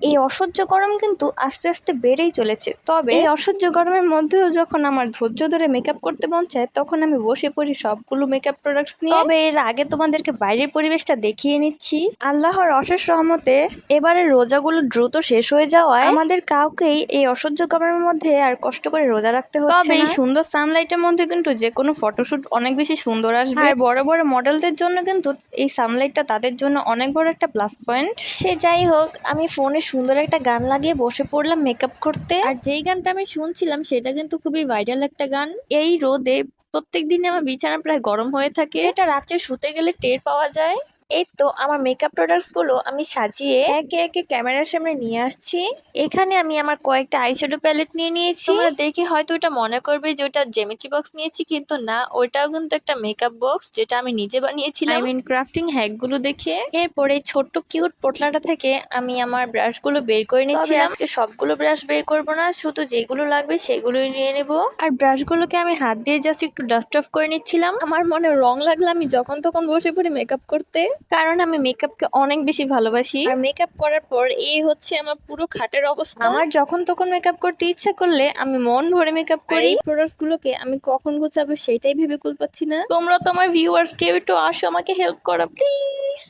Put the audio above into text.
এই অসহ্য গরম কিন্তু আস্তে আস্তে বেড়েই চলেছে। তবে এই অসহ্য গরমের মধ্যেও যখন আমার ধৈর্য ধরে মেকআপ করতে মন চায় তখন আমি বসে পড়ি সবগুলো মেকআপ প্রোডাক্টস নিয়ে। তবে এর আগে তোমাদেরকে বাইরের পরিবেশটা দেখিয়ে নিচ্ছি। আল্লাহর অশেষ রহমতে এবারে রোজাগুলো দ্রুত শেষ হয়ে যাওয়ায় আমাদের কাউকেই এই অসহ্য গরমের মধ্যে আর কষ্ট করে রোজা রাখতে হচ্ছে না। তবে এই সুন্দর সানলাইটের মধ্যে কিন্তু যে কোনো ফটোশুট অনেক বেশি সুন্দর আসবে। আর বড় বড় মডেলদের জন্য কিন্তু এই সানলাইটটা তাদের জন্য অনেক বড় একটা প্লাস পয়েন্ট। সে যাই হোক, আমি ফোনে সুন্দর একটা গান লাগিয়ে বসে পড়লাম মেকআপ করতে। আর যেই গানটা আমি শুনছিলাম সেটা কিন্তু খুবই ভাইরাল একটা গান। এই রোদে প্রত্যেক দিনে আমার বিছানা প্রায় গরম হয়ে থাকে, এটা রাত্রে শুতে গেলে টের পাওয়া যায়। এই তো আমার মেকআপ প্রোডাক্টস গুলো আমি সাজিয়ে একে একে ক্যামেরার সামনে নিয়ে আসছি। এখানে আমি আমার কয়েকটা আইশ্যাডো প্যালেট নিয়ে নিয়েছি। তোমরা দেখে হয়তো এটা মনে করবে যে ওটা জ্যামিতি বক্স নিয়েছি, কিন্তু না, ওইটাও কিন্তু একটা মেকআপ বক্স যেটা আমি নিজে বানিয়েছিলাম আই মিন ক্রাফটিং হ্যাক গুলো দেখে। এরপরে ছোট্ট কিউট পোটলাটা থেকে আমি আমার ব্রাশ গুলো বের করে নিচ্ছি। আজকে সবগুলো ব্রাশ বের করবো না, শুধু যেগুলো লাগবে সেগুলোই নিয়ে নেব। আর ব্রাশ গুলোকে আমি হাত দিয়ে জাস্ট একটু ডাস্ট অফ করে নিচ্ছিলাম। আমার মনে রং লাগলে আমি যখন তখন বসে পড়ি মেকআপ করতে, কারণ আমি মেকআপকে অনেক বেশি ভালোবাসি। আর মেকআপ করার পর এই হচ্ছে আমার পুরো খাটের অবস্থা। আমার যখন তখন মেকআপ করতে ইচ্ছা করলে আমি মন ভরে মেকআপ করি। এই প্রোডাক্টস গুলোকে আমি কখন গোছাবো সেটাই ভেবে কুল পাচ্ছি না। তোমরা তো আমার ভিউয়ার্স কেউ একটু আসো আমাকে হেল্প করো প্লিজ।